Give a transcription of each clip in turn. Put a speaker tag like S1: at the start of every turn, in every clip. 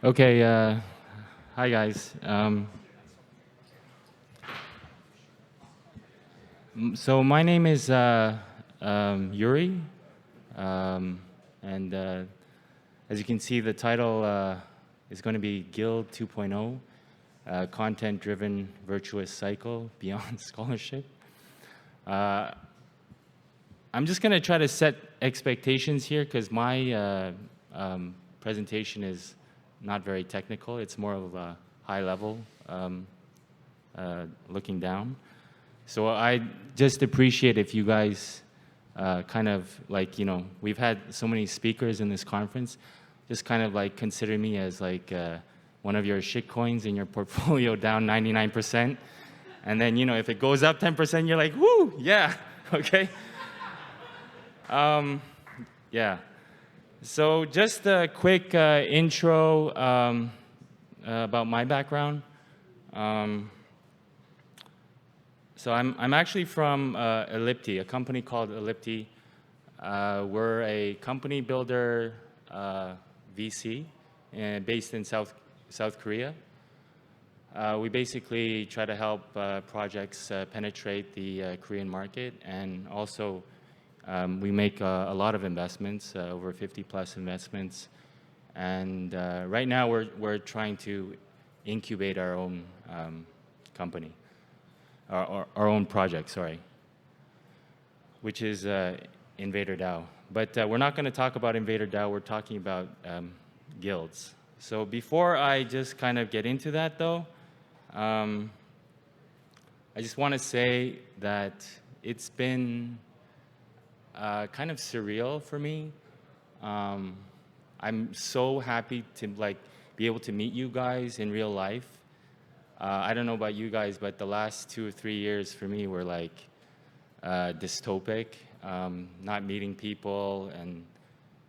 S1: Okay, hi guys. So my name is Yuri, um, and as you can see, the title is going to be Guild 2.0, Content-Driven Virtuous Cycle Beyond Scholarship. I'm just going to try to set expectations here because my presentation is not very technical. It's more of a high level, looking down. So I just appreciate if you guys kind of like, we've had so many speakers in this conference, just kind of like consider me as like one of your shit coins in your portfolio down 99%. And then, if it goes up 10%, you're like, woo, yeah, okay. Yeah. So just a quick intro about my background. So I'm actually from Ellipti, a company called Ellipti. We're a company builder VC based in South Korea. We basically try to help projects penetrate the Korean market, and also we make a lot of investments, over 50 plus investments. And right now we're trying to incubate our own company. Our own project, sorry, which is InvaderDAO. But we're not going to talk about InvaderDAO. We're talking about guilds. So before I just kind of get into that, though, I just want to say that it's been kind of surreal for me. I'm so happy to be able to meet you guys in real life. I don't know about you guys, but the last 2 or 3 years for me were like dystopic. Not meeting people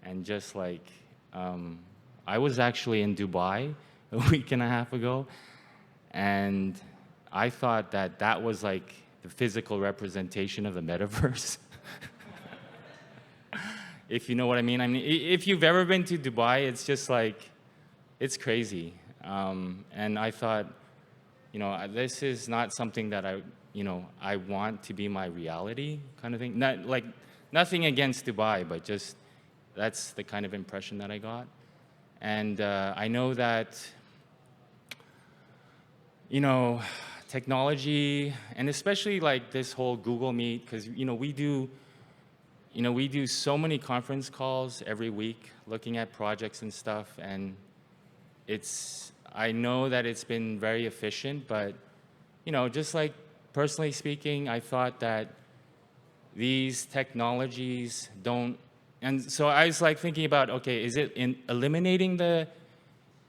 S1: and just like I was actually in Dubai a week and a half ago, and I thought that was like the physical representation of the metaverse. If you know what I mean. I mean, if you've ever been to Dubai, it's just like, it's crazy. And I thought, this is not something that I want to be my reality kind of thing. Not like nothing against Dubai, but just that's the kind of impression that I got. And I know that, technology, and especially like this whole Google Meet, because we do so many conference calls every week looking at projects and stuff, and I know that it's been very efficient, but just like personally speaking, I thought that these technologies don't, and so I was like thinking about, okay, is it in eliminating the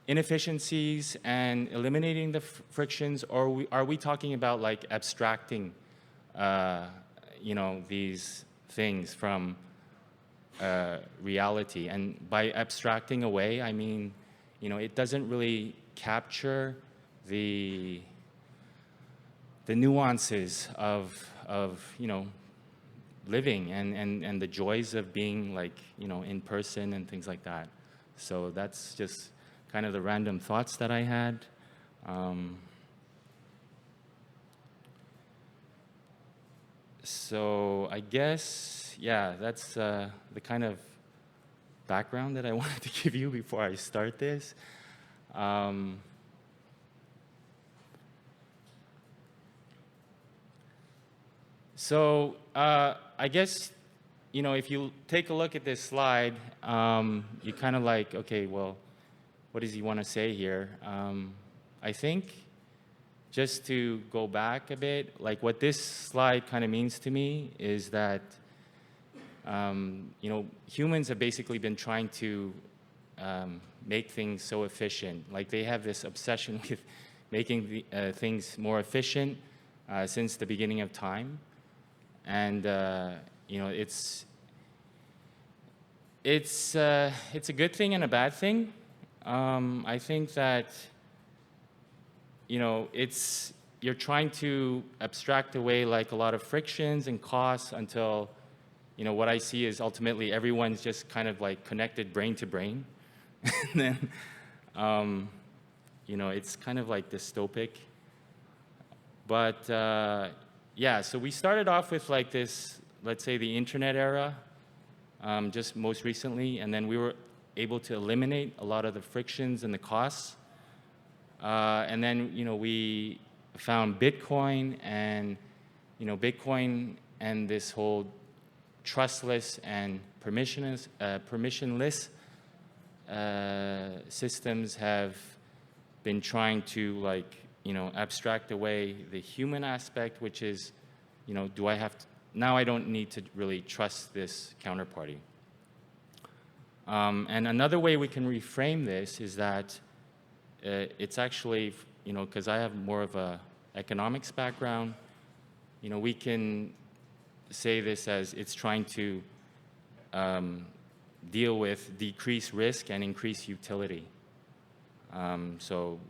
S1: inefficiencies and eliminating the frictions, or are we talking about like abstracting, these things from reality? And by abstracting away, I mean, it doesn't really capture the nuances of living and the joys of being like in person and things like that. So that's just kind of the random thoughts that I had. So I guess, yeah, that's the kind of background that I wanted to give you before I start this. So I guess, if you take a look at this slide, you kind of like, okay, well, what does he want to say here? I think just to go back a bit, like what this slide kind of means to me is that, humans have basically been trying to make things so efficient. Like they have this obsession with making things more efficient since the beginning of time. And it's a good thing and a bad thing. I think that you're trying to abstract away like a lot of frictions and costs until what I see is ultimately everyone's just kind of like connected brain to brain. And then It's kind of like dystopic. But yeah, so we started off with like this, let's say the internet era, just most recently, and then we were able to eliminate a lot of the frictions and the costs. And then, we found Bitcoin and, Bitcoin and this whole trustless and permissionless systems have been trying to abstract away the human aspect, which is, do I have to, now I don't need to really trust this counterparty. And another way we can reframe this is that it's actually, because I have more of a economics background, we can say this as it's trying to deal with decreased risk and increased utility.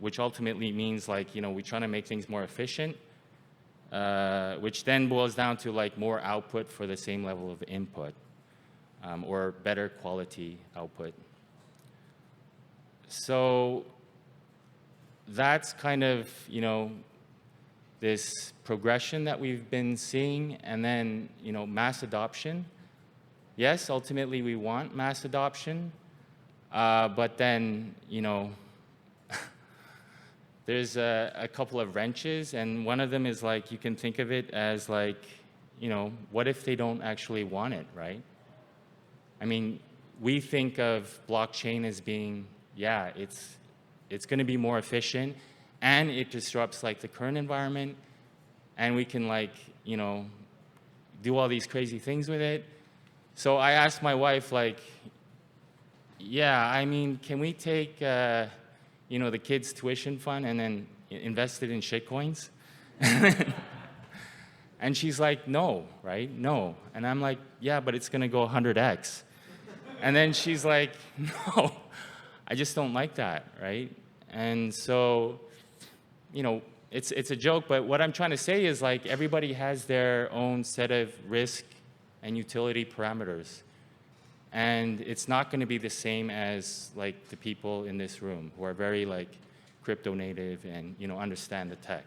S1: Which ultimately means we're trying to make things more efficient, which then boils down to more output for the same level of input, or better quality output. So that's kind of, this progression that we've been seeing, and then, mass adoption. Yes, ultimately we want mass adoption, but then, there's a couple of wrenches, and one of them is you can think of it as what if they don't actually want it, right? I mean, we think of blockchain as being, yeah, it's going to be more efficient, and it disrupts the current environment, and we can do all these crazy things with it. So I asked my wife, yeah, I mean, can we take the kids' tuition fund and then invest it in shitcoins? And she's like, no, right? No. And I'm like, yeah, but it's going to go 100x. And then she's like, no, I just don't like that, right? And so, it's a joke, but what I'm trying to say is everybody has their own set of risk and utility parameters. And it's not going to be the same as the people in this room who are very crypto native and understand the tech.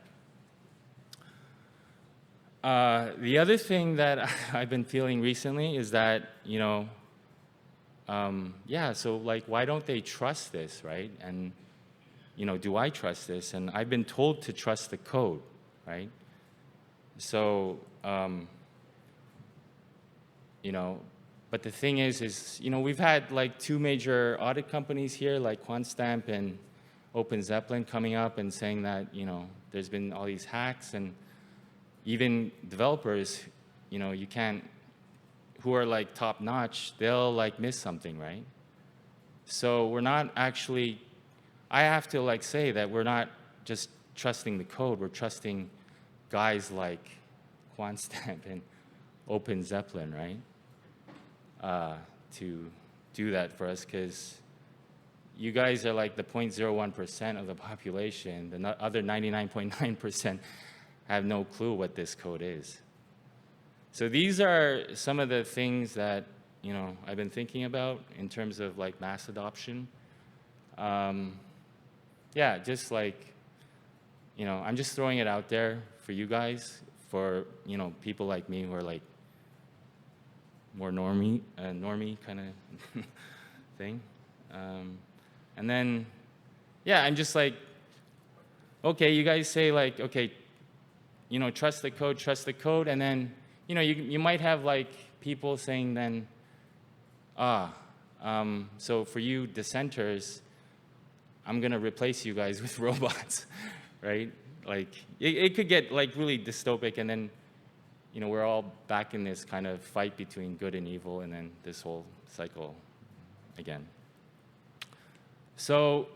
S1: The other thing that I've been feeling recently is that yeah, so why don't they trust this, right? And do I trust this? And I've been told to trust the code, right? So but the thing is we've had two major audit companies here, like QuantStamp and Open Zeppelin, coming up and saying that there's been all these hacks, and even developers you can't, who are top notch, they'll miss something, right? So we're not actually, I have to say that we're not just trusting the code, we're trusting guys like QuantStamp and Open Zeppelin, right? To do that for us, because you guys are the 0.01% of the population. The other 99.9% have no clue what this code is. So these are some of the things that I've been thinking about in terms of mass adoption. Yeah, just I'm just throwing it out there for you guys, for people like me who are more normie kind of thing. And then, yeah, I'm just okay, you guys say okay, trust the code, and then, you might have people saying then, so for you dissenters, I'm gonna replace you guys with robots, right? It could get really dystopic, and then, we're all back in this kind of fight between good and evil, and then this whole cycle again. So,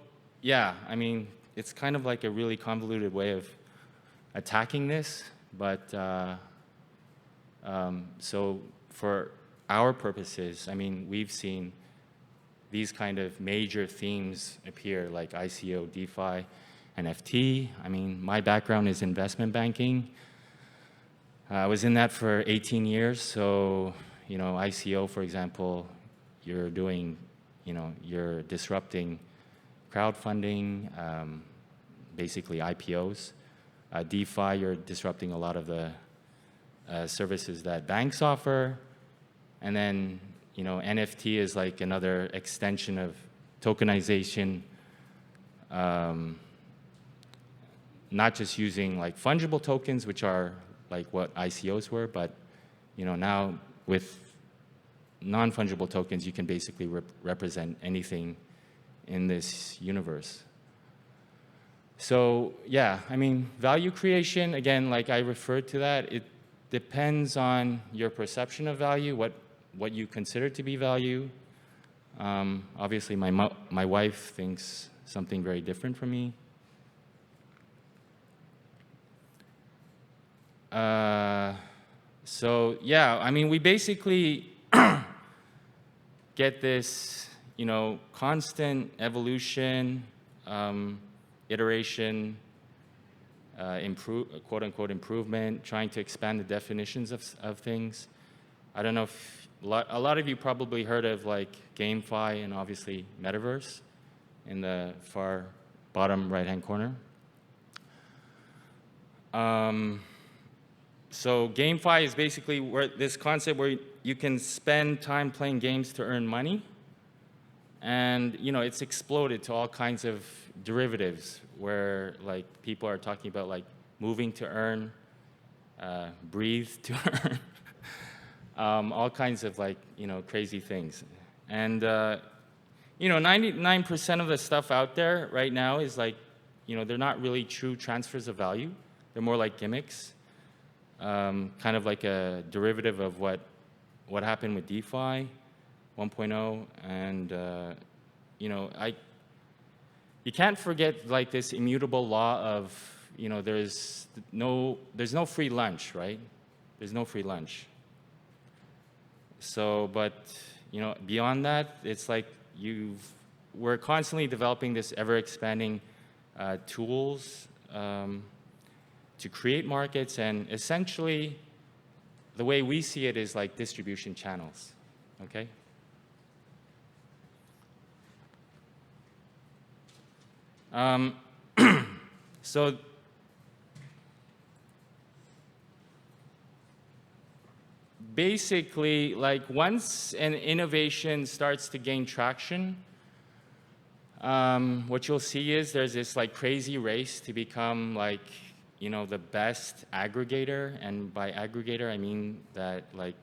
S1: yeah, I mean, it's kind of a really convoluted way of attacking this, but so for our purposes, I mean, we've seen these kind of major themes appear, like ICO, DeFi, NFT. I mean, my background is investment banking. I was in that for 18 years, so, ICO, for example, you're doing, you're disrupting crowdfunding, basically IPOs. DeFi, you're disrupting a lot of the services that banks offer. And then, NFT is like another extension of tokenization, not just using like fungible tokens, which are like what ICOs were, but now with non-fungible tokens, you can basically represent anything in this universe. So yeah, I mean, value creation, again, like I referred to that, it depends on your perception of value, what you consider to be value. Obviously, my wife thinks something very different from me. So yeah, I mean, we basically get this, constant evolution, iteration, quote unquote improvement, trying to expand the definitions of things. I don't know if a lot of you probably heard of like GameFi and obviously Metaverse in the far bottom right-hand corner. So GameFi is basically this concept where you can spend time playing games to earn money. And it's exploded to all kinds of derivatives where like people are talking about like moving to earn, breathe to earn, all kinds of like crazy things. And 99% of the stuff out there right now is like they're not really true transfers of value. They're more like gimmicks, kind of like a derivative of what happened with DeFi 1.0, and you can't forget like this immutable law of there's no free lunch, right? There's no free lunch. So, but beyond that, it's like we're constantly developing this ever-expanding tools to create markets, and essentially the way we see it is like distribution channels, okay? So basically, like once an innovation starts to gain traction, what you'll see is there's this like crazy race to become like the best aggregator. And by aggregator, I mean that like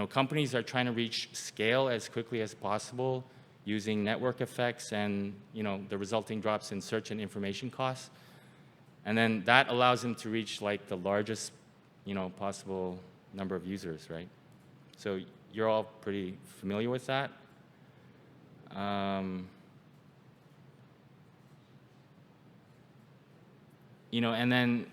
S1: companies are trying to reach scale as quickly as possible using network effects and the resulting drops in search and information costs. And then that allows them to reach like the largest possible number of users, right? So you're all pretty familiar with that. And then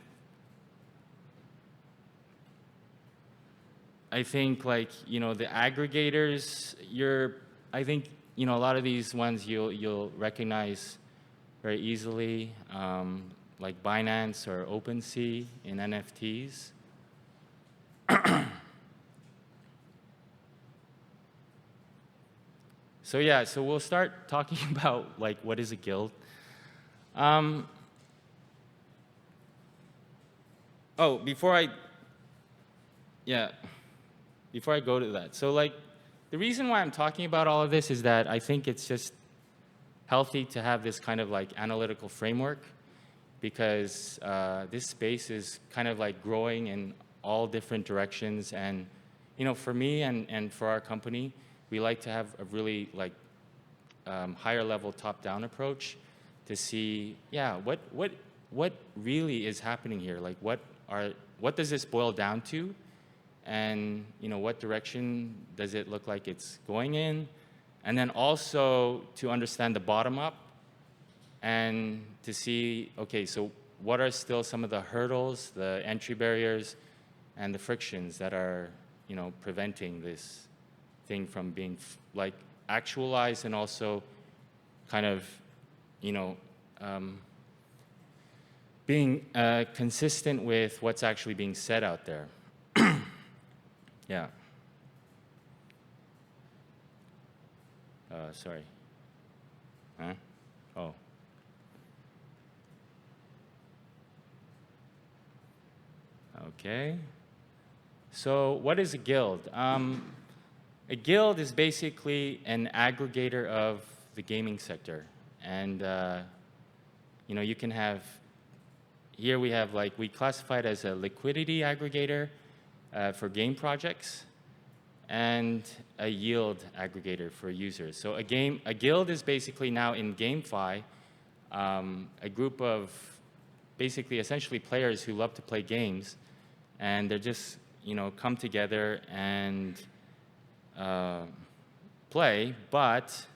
S1: I think like the aggregators, I think a lot of these ones you'll recognize very easily, like Binance or OpenSea in NFTs. So yeah, so we'll start talking about like what is a guild. Before I go to that, so like the reason why I'm talking about all of this is that I think it's just healthy to have this kind of like analytical framework, because this space is kind of like growing in all different directions. And for me and for our company, we like to have a really like higher level top-down approach to see, what really is happening here? Like what does this boil down to? And what direction does it look like it's going in? And then also to understand the bottom up and to see, okay, so what are still some of the hurdles, the entry barriers, and the frictions that are preventing this thing from being like actualized, and also kind of being consistent with what's actually being said out there. Yeah. Sorry. Huh? Oh. Okay. So what is a guild? A guild is basically an aggregator of the gaming sector. And, you can have, here we have we classify it as a liquidity aggregator for game projects and a yield aggregator for users. So a guild is basically now in GameFi, a group of basically essentially players who love to play games, and they're just, come together and play, but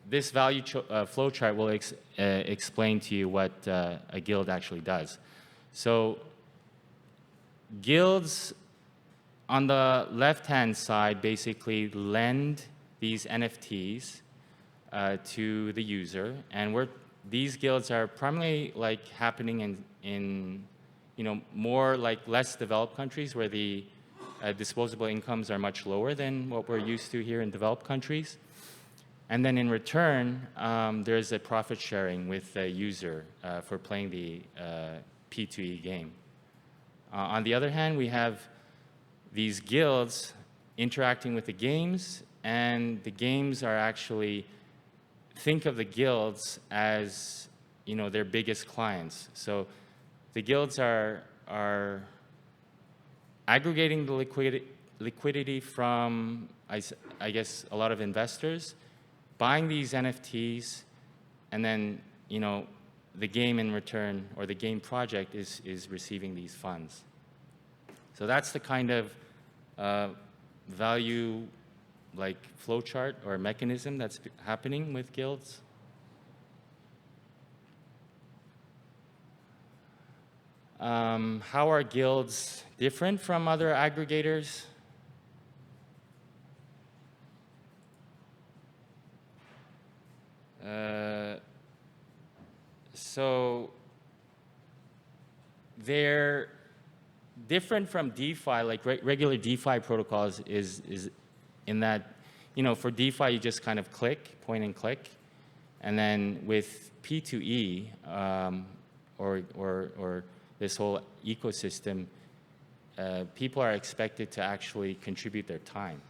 S1: this value flow chart will explain to you what a guild actually does. So guilds on the left-hand side basically lend these NFTs to the user, and these guilds are primarily happening in more less developed countries where the disposable incomes are much lower than what we're used to here in developed countries. And then in return, there's a profit sharing with the user for playing the P2E game. On the other hand, we have these guilds interacting with the games, and the games are actually, think of the guilds as their biggest clients. So the guilds are aggregating the liquidity from, I guess, a lot of investors, buying these NFTs, and then the game in return, or the game project is receiving these funds. So that's the kind of value flow chart or mechanism that's happening with guilds. How are guilds different from other aggregators? So they're different from DeFi, regular DeFi protocols is in that, for DeFi you just kind of point and click. And then with P2E, or this whole ecosystem, people are expected to actually contribute their time.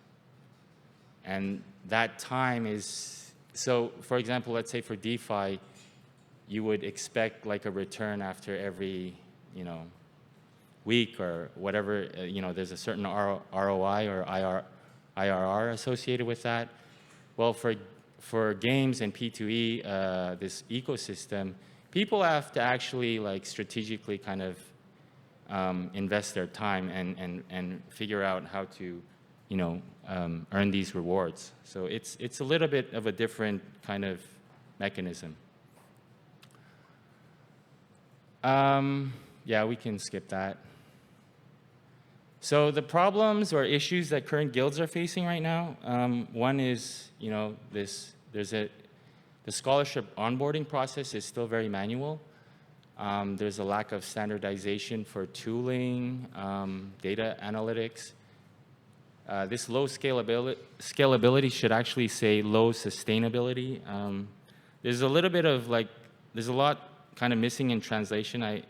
S1: And that time is, so for example, let's say for DeFi, you would expect a return after every, week or whatever, there's a certain ROI or IRR associated with that. Well, for games and P2E, this ecosystem, people have to actually strategically kind of invest their time and figure out how to, earn these rewards. So it's a little bit of a different kind of mechanism. Yeah, we can skip that. So the problems or issues that current guilds are facing right now, one is, the scholarship onboarding process is still very manual. There's a lack of standardization for tooling, data analytics. This low scalability should actually say low sustainability. There's a little bit of there's a lot kind of missing in translation.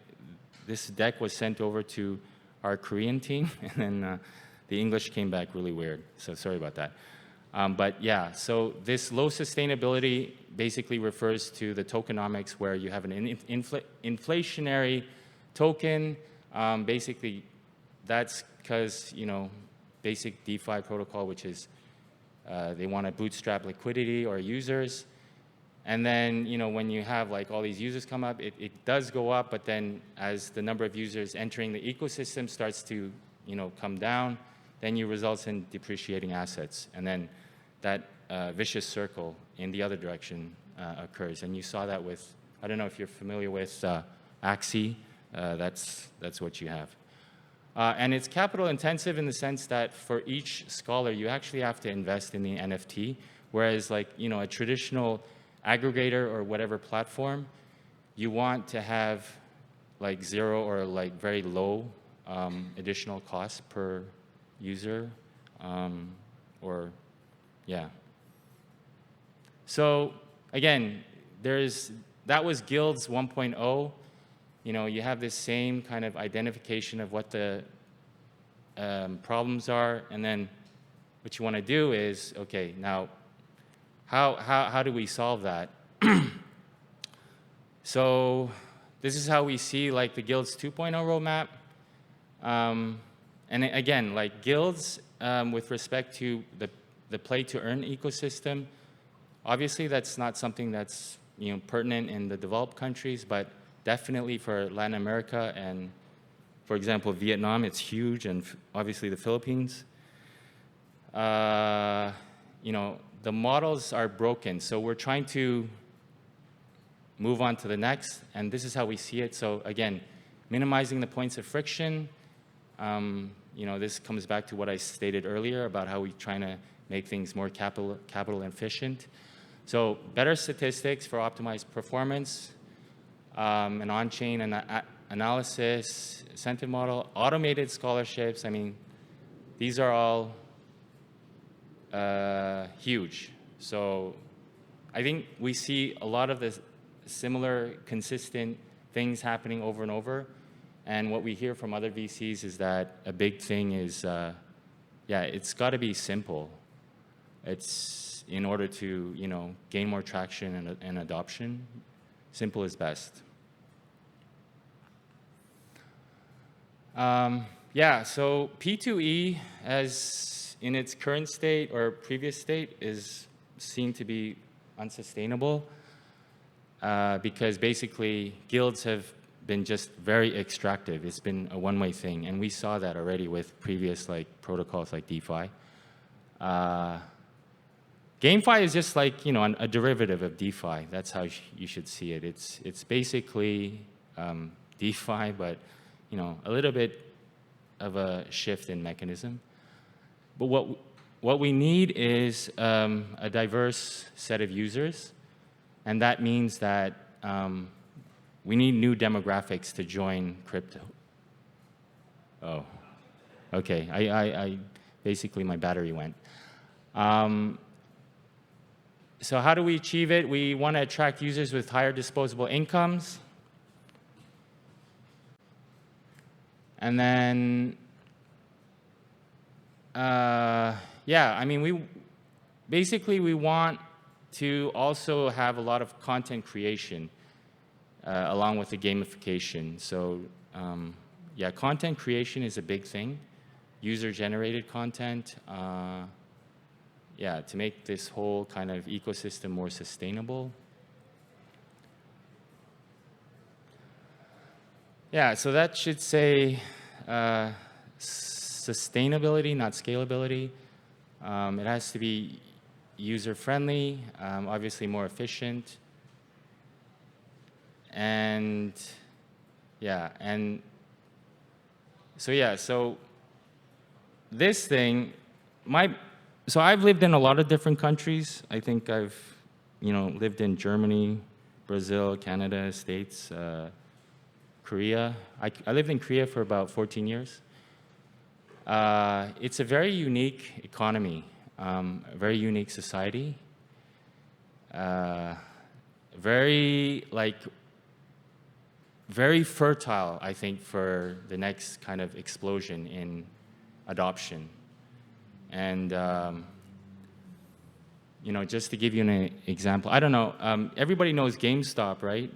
S1: This deck was sent over to our Korean team, and then the English came back really weird. So sorry about that. But yeah, so this low sustainability basically refers to the tokenomics where you have an inflationary token. Basically, that's because, basic DeFi protocol, which is they want to bootstrap liquidity or users. And then, when you have all these users come up, it does go up, but then as the number of users entering the ecosystem starts to, come down, then you result in depreciating assets. And then that vicious circle in the other direction occurs. And you saw that with, I don't know if you're familiar with Axie, that's what you have. And it's capital intensive in the sense that for each scholar, you actually have to invest in the NFT, whereas a traditional aggregator or whatever platform, you want to have zero or very low additional cost per user. or yeah. So again, that was Guilds 1.0. You know, you have this same kind of identification of what the problems are, and then what you want to do is, okay, now how do we solve that? So this is how we see like the Guilds 2.0 roadmap. And again, like Guilds, with respect to the play to earn ecosystem, obviously that's not something that's pertinent in the developed countries, but definitely for Latin America and, for example, Vietnam, it's huge, and obviously the Philippines. The models are broken, so we're trying to move on to the next, and this is how we see it. So again, minimizing the points of friction. This comes back to what I stated earlier about how we're trying to make things more capital efficient. So better statistics for optimized performance, an on-chain analysis, incentive model, automated scholarships. I mean, these are all huge. So I think we see a lot of the similar, consistent things happening over and over. And what we hear from other VCs is that a big thing is, it's got to be simple. It's in order to, gain more traction and adoption. Simple is best. So P2E, as in its current state or previous state, is seen to be unsustainable because basically guilds have been just very extractive. It's been a one-way thing, and we saw that already with previous protocols like DeFi. GameFi is just like a derivative of DeFi. That's how you should see it. It's basically DeFi, but a little bit of a shift in mechanism. But what we need is a diverse set of users, and that means that we need new demographics to join crypto. Oh, okay. I basically my battery went. So how do we achieve it? We want to attract users with higher disposable incomes. And then, we want to also have a lot of content creation along with the gamification. So, content creation is a big thing. User-generated content, to make this whole kind of ecosystem more sustainable. Yeah, so that should say sustainability, not scalability. It has to be user-friendly, obviously more efficient. So this thing, so I've lived in a lot of different countries. I think I've, lived in Germany, Brazil, Canada, States, Korea. I lived in Korea for about 14 years. It's a very unique economy, a very unique society. Very fertile, I think, for the next kind of explosion in adoption. And, just to give you an example, I don't know, everybody knows GameStop, right?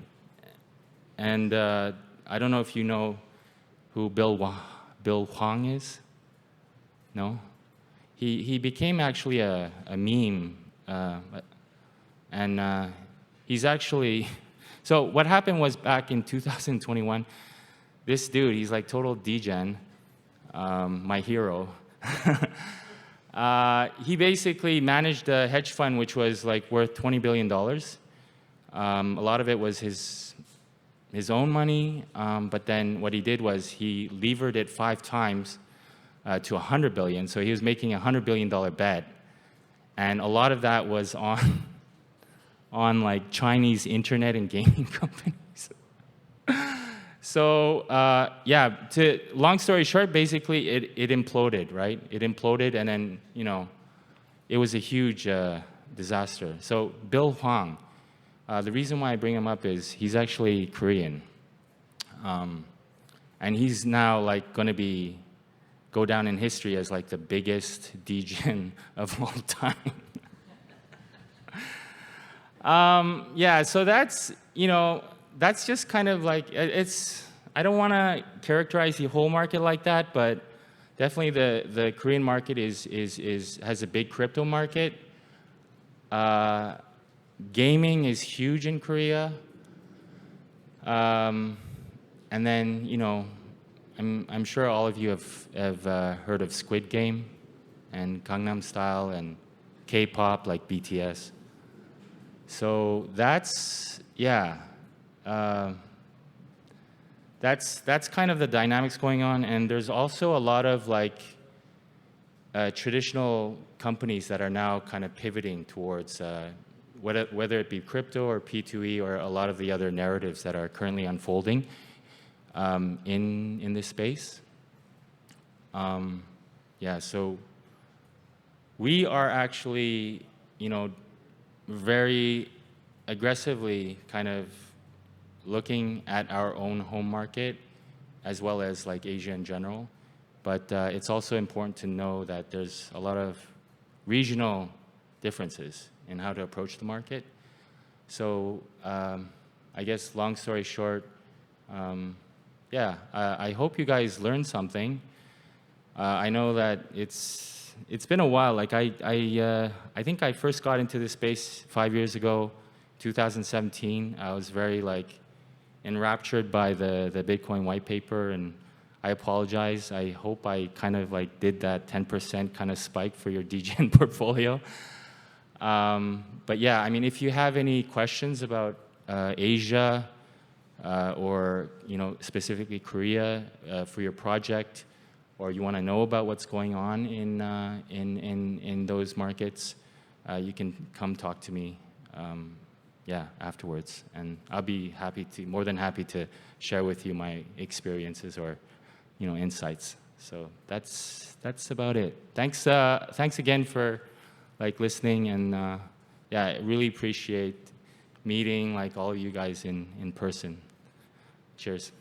S1: And I don't know if you know who Bill Huang is. No? He became actually a meme. He's actually... So what happened was back in 2021, this dude, he's like total degen, my hero. He basically managed a hedge fund which was worth $20 billion. A lot of it was his own money, but then what he did was he levered it 5 times to $100 billion. So he was making a $100 billion bet, and a lot of that was on Chinese internet and gaming companies. So long story short, basically it imploded, right? It imploded, and then it was a huge disaster. So Bill Hwang, the reason why I bring him up is he's actually Korean. And he's now like going to go down in history as like the biggest degen of all time. Yeah, so that's, that's just kind of like, I don't want to characterize the whole market like that, but definitely the Korean market has a big crypto market. Gaming is huge in Korea. And then, I'm sure all of you have heard of Squid Game and Gangnam Style and K-pop like BTS. So that's kind of the dynamics going on, and there's also a lot of like traditional companies that are now kind of pivoting towards whether it be crypto or P2E or a lot of the other narratives that are currently unfolding in this space. Yeah, so we are actually, very aggressively kind of looking at our own home market as well as like Asia in general. But it's also important to know that there's a lot of regional differences in how to approach the market. So I guess long story short, I hope you guys learned something. I know that it's been a while. Like I think I first got into this space 5 years ago, 2017. I was very like enraptured by the Bitcoin white paper, and I apologize. I hope I kind of like did that 10% kind of spike for your degen portfolio. But yeah, I mean, if you have any questions about Asia or specifically Korea for your project, or you want to know about what's going on in those markets, you can come talk to me afterwards, and I'll be more than happy to share with you my experiences or insights. So that's about it. Thanks again for like listening, and I really appreciate meeting like all of you guys in person. Cheers.